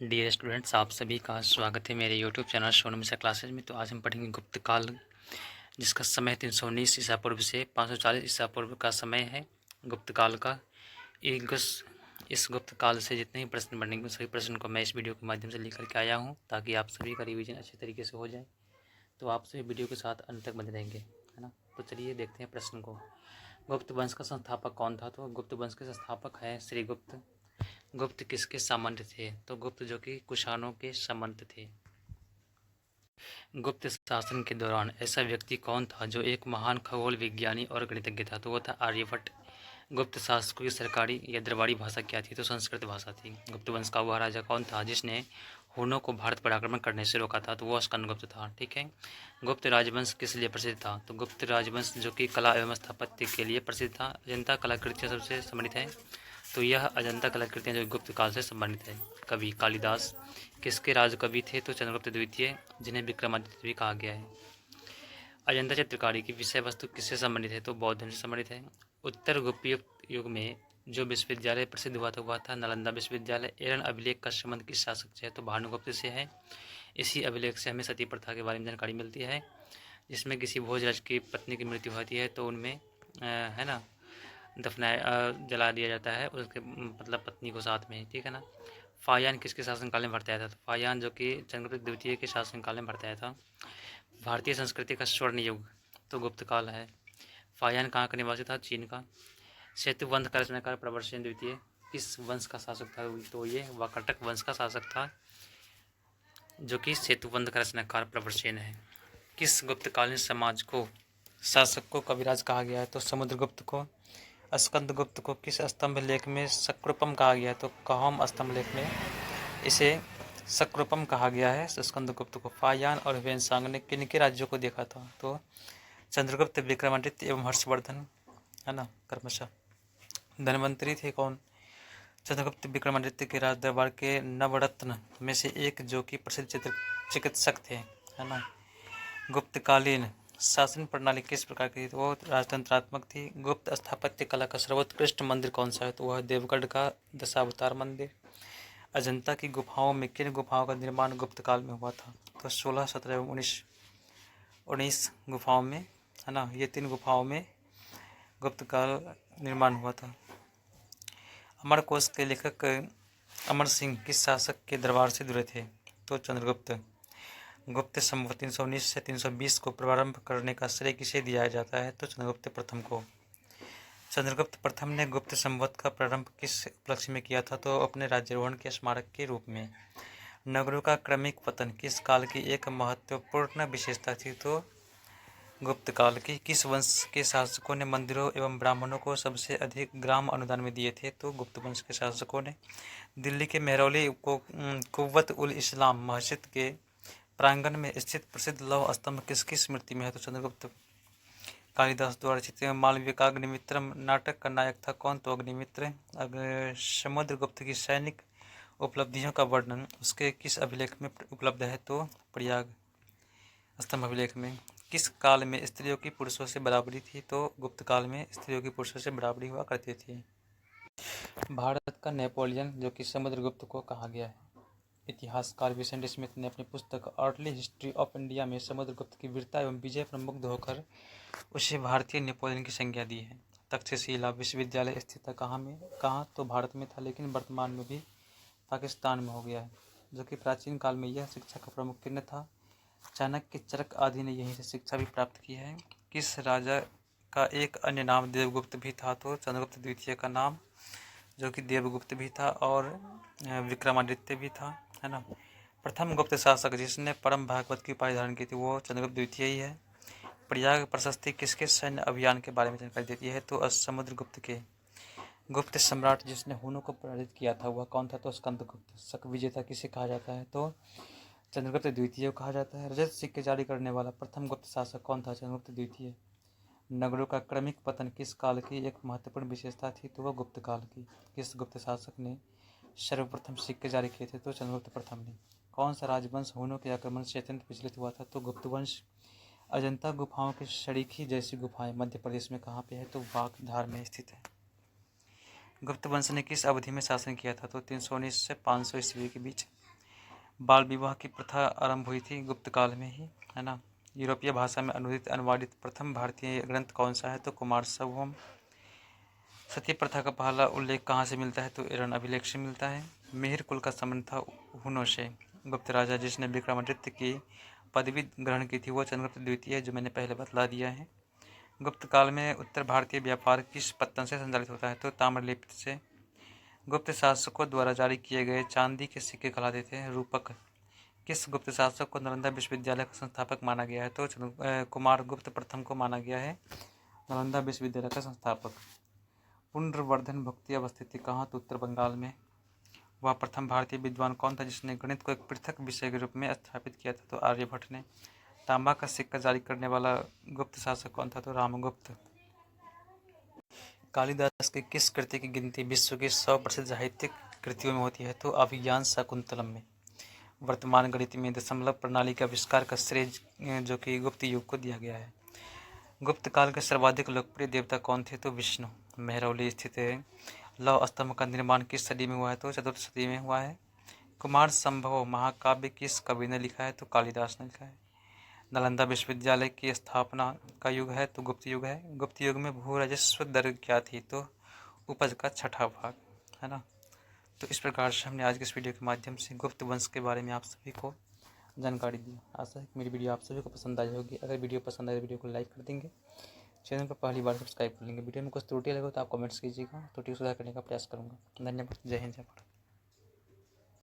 Dear students, आप सभी का स्वागत है मेरे YouTube channel Sonu Mishra classes में। तो आज हम पढ़ेंगे गुप्त काल, जिसका समय 319 ईसा पूर्व से 540 ईसा पूर्व का समय है गुप्त काल का। इस गुप्त काल से जितने ही प्रश्न बनेंगे सभी प्रश्न को मैं इस वीडियो के माध्यम से लेकर के आया हूँ, ताकि आप सभी का रिवीजन अच्छे तरीके से हो जाए। तो आप सभी वीडियो के साथ अंत तक बने रहेंगे, है ना। तो चलिए देखते हैं प्रश्न को। गुप्त वंश का संस्थापक कौन था? तो गुप्त वंश के संस्थापक है श्री गुप्त। गुप्त किसके संबंध थे? तो गुप्त जो कि कुषाणों के संबंध थे। गुप्त शासन के दौरान ऐसा व्यक्ति कौन था जो एक महान खगोल विज्ञानी और गणितज्ञ था? तो वो था आर्यभट्ट। गुप्त शासकों की सरकारी या दरबारी भाषा क्या थी? तो संस्कृत भाषा थी। गुप्त वंश का वह राजा कौन था जिसने हुनों को भारत पर आक्रमण करने से रोका था? तो वह स्कंदगुप्त था। ठीक है। गुप्त राजवंश किस लिए प्रसिद्ध था? तो गुप्त राजवंश जो कि कला एवं स्थापत्य के लिए प्रसिद्ध था। अजंता कलाकृतियाँ सबसे संबंधित है। तो यह अजंता कलाकृतियाँ जो गुप्त काल से संबंधित है। कवि कालिदास किसके राज कवि थे? तो चंद्रगुप्त द्वितीय, जिन्हें विक्रमादित्य भी कहा गया है। अजंता चित्रकारी की विषय वस्तु किससे संबंधित है? तो बौद्ध धर्म से संबंधित है। उत्तर गुप्त युग में जो विश्वविद्यालय प्रसिद्ध हुआ था वह था नालंदा विश्वविद्यालय। एरन अभिलेख का संबंध किस शासक से है? तो भानुगुप्त से है। इसी अभिलेख से हमें सती प्रथा के बारे में जानकारी मिलती है, जिसमें किसी भोजराज की पत्नी की मृत्यु होती है तो उनमें है ना जला दिया जाता है उसके मतलब पत्नी को साथ में, ठीक है ना। फायान किसके शासनकाल में भरता था? तो फायान जो कि चंद्रगुप्त द्वितीय के शासनकाल में भरता था। भारतीय संस्कृति का स्वर्ण युग तो गुप्त काल है। फायान कहाँ का निवासी था? चीन का। सेतुवंश का रचनाकार प्रवरसेन द्वितीय किस वंश का शासक था? तो ये वाकाटक वंश का शासक था, जो कि सेतुवंश का रचनाकार प्रवरसेन है। किस गुप्तकालीन समाज को शासक को कविराज कहा गया है? तो समुद्रगुप्त को। स्कंदगुप्त को किस स्तंभ लेख में सक्रुपम कहा गया है? तो कौम स्तंभ लेख में इसे सक्रुपम कहा गया है स्कंदगुप्त को। फायान और वेनसांग ने किनके राज्यों को देखा था? तो चंद्रगुप्त, विक्रमादित्य एवं हर्षवर्धन, है ना, क्रमशः। धनवंतरी थे कौन? चंद्रगुप्त विक्रमादित्य के राज दरबार के नवरत्न में से एक, जो कि प्रसिद्ध चिकित्सक थे, है ना। गुप्तकालीन शासन प्रणाली किस प्रकार की थी? वो राजतंत्रात्मक थी। गुप्त स्थापत्य कला का सर्वोत्कृष्ट मंदिर कौन सा है? तो वह देवगढ़ का दशावतार मंदिर। अजंता की गुफाओं में किन गुफाओं का निर्माण गुप्त काल में हुआ था? तो 16, 17 एवं 19 गुफाओं में, है ना। ये 3 गुफाओं में गुप्त काल निर्माण हुआ था। अमरकोश के लेखक अमर सिंह किस शासक के दरबार से जुड़े थे? तो चंद्रगुप्त। गुप्त संवत 319 से 320 को प्रारंभ करने का श्रेय किसे दिया जाता है? तो चंद्रगुप्त प्रथम को। चंद्रगुप्त प्रथम ने गुप्त संवत का प्रारंभ किस उपलक्ष्य में किया था? तो अपने राज्यारोहण के स्मारक के रूप में। नगरों का क्रमिक पतन किस काल की एक महत्वपूर्ण विशेषता थी? तो गुप्त काल की। किस वंश के शासकों ने मंदिरों एवं ब्राह्मणों को सबसे अधिक ग्राम अनुदान में दिए थे? तो गुप्त वंश के शासकों ने। दिल्ली के मेहरौली को कुव्वत उल इस्लाम मस्जिद के प्रांगण में स्थित प्रसिद्ध लौह स्तंभ किसकी स्मृति में है? तो चंद्रगुप्त। कालिदास द्वारा रचित मालविका का अग्निमित्रम नाटक का नायक था कौन? तो अग्निमित्र। समुद्रगुप्त की सैनिक उपलब्धियों का वर्णन उसके किस अभिलेख में उपलब्ध है? तो प्रयाग स्तंभ अभिलेख में। किस काल में स्त्रियों की पुरुषों से बराबरी थी? तो गुप्त काल में स्त्रियों की पुरुषों से बराबरी हुआ करती थी। भारत का नेपोलियन जो कि समुद्रगुप्त को कहा गया है। इतिहासकार विसेंट स्मिथ ने अपनी पुस्तक अर्ली हिस्ट्री ऑफ इंडिया में समुद्रगुप्त की वीरता एवं विजय पर मुग्ध होकर उसे भारतीय नेपोलियन की संज्ञा दी है। तक्षशिला विश्वविद्यालय स्थित था कहाँ? तो भारत में था, लेकिन वर्तमान में भी पाकिस्तान में हो गया है, जो कि प्राचीन काल में यह शिक्षा का प्रमुख केंद्र था। चाणक्य, चरक आदि ने यहीं से शिक्षा भी प्राप्त की है। किस राजा का एक अन्य नाम देवगुप्त भी था? तो चंद्रगुप्त द्वितीय का नाम जो कि देवगुप्त भी था और विक्रमादित्य भी था, है ना। प्रथम गुप्त शासक जिसने परम भागवत की उपाधि धारण की थी वो चंद्रगुप्त द्वितीय ही है। प्रयाग प्रशस्ति किसके सैन्य अभियान के बारे में जानकारी देती है? तो समुद्रगुप्त के। गुप्त सम्राट जिसने हुनों को पराजित किया था वह कौन था? तो स्कंदगुप्त। शक विजेता किसे कहा जाता है? तो चंद्रगुप्त द्वितीय को कहा जाता है। रजत सिक्के जारी करने वाला प्रथम गुप्त शासक कौन था? चंद्रगुप्त द्वितीय। नगरों का क्रमिक पतन किस काल की एक महत्वपूर्ण विशेषता थी? तो वह गुप्त काल की। किस गुप्त शासक ने सर्वप्रथम सिक्के जारी किए थे? तो चंद्रगुप्त प्रथम ने। कौन सा राजवंश हुनों के आक्रमण से अत्यंत विचलित हुआ था? तो गुप्त वंश। अजंता गुफाओं की शरीखी जैसी गुफाएं मध्य प्रदेश में कहाँ पे है? तो वागधार में स्थित है। गुप्त वंश ने किस अवधि में शासन किया था? तो 319 से 500 ईस्वी के बीच। बाल विवाह की प्रथा आरंभ हुई थी गुप्त काल में ही, है ना। यूरोपीय भाषा में अनुवादित प्रथम भारतीय ग्रंथ कौन सा है? तो कुमार संभवम। सती प्रथा का पहला उल्लेख कहाँ से मिलता है? तो एरन अभिलेख से मिलता है। मिहिर कुल का संबंध था हुनों से। गुप्त राजा जिसने विक्रमादित्य की पदवी ग्रहण की थी वो चंद्रगुप्त द्वितीय, जो मैंने पहले बतला दिया है। गुप्त काल में उत्तर भारतीय व्यापार किस पत्तन से संचालित होता है? तो ताम्रलिप्त से। गुप्त शासकों द्वारा जारी किए गए चांदी के सिक्के कहलाते थे रूपक। किस गुप्त शासक को नालंदा विश्वविद्यालय का संस्थापक माना गया है? तो कुमार गुप्त प्रथम को माना गया है नालंदा विश्वविद्यालय का संस्थापक। पुनर्वर्धन भक्ति अवस्थिति कहाँ? तो उत्तर बंगाल में। वह प्रथम भारतीय विद्वान कौन था जिसने गणित को एक पृथक विषय के रूप में स्थापित किया था? तो आर्यभट्ट ने। तांबा का सिक्का जारी करने वाला गुप्त शासक कौन था? तो रामगुप्त। कालिदास की किस कृति की गिनती विश्व की 100 प्रसिद्ध साहित्यिक कृतियों में होती है? तो अभिज्ञान शाकुंतलम में। वर्तमान गणित में दशमलव प्रणाली के आविष्कार का श्रेय जो कि गुप्त युग को दिया गया है। गुप्त काल के सर्वाधिक लोकप्रिय देवता कौन थे? तो विष्णु। मेहरौली स्थित लौह स्तंभ का निर्माण किस सदी में हुआ है? तो चतुर्थ सदी में हुआ है। कुमार संभव महाकाव्य किस कवि ने लिखा है? तो कालिदास ने लिखा है। नालंदा विश्वविद्यालय की स्थापना का युग है? तो गुप्त युग है। गुप्त युग में भू राजस्व दर क्या थी? तो उपज का 6ठा भाग, है ना। तो इस प्रकार से हमने आज के इस वीडियो के माध्यम से गुप्त वंश के बारे में आप सभी को जानकारी दी। आशा है कि मेरी वीडियो आप सभी को पसंद आई होगी। अगर वीडियो पसंद आए तो वीडियो को लाइक कर देंगे, चैनल को पहली बार सब्सक्राइब कर लेंगे। वीडियो में कुछ त्रुटि लगे तो आप कमेंट्स कीजिएगा, त्रुटि सुधार करने का प्रयास करूँगा। धन्यवाद। जय हिंद, जय भारत।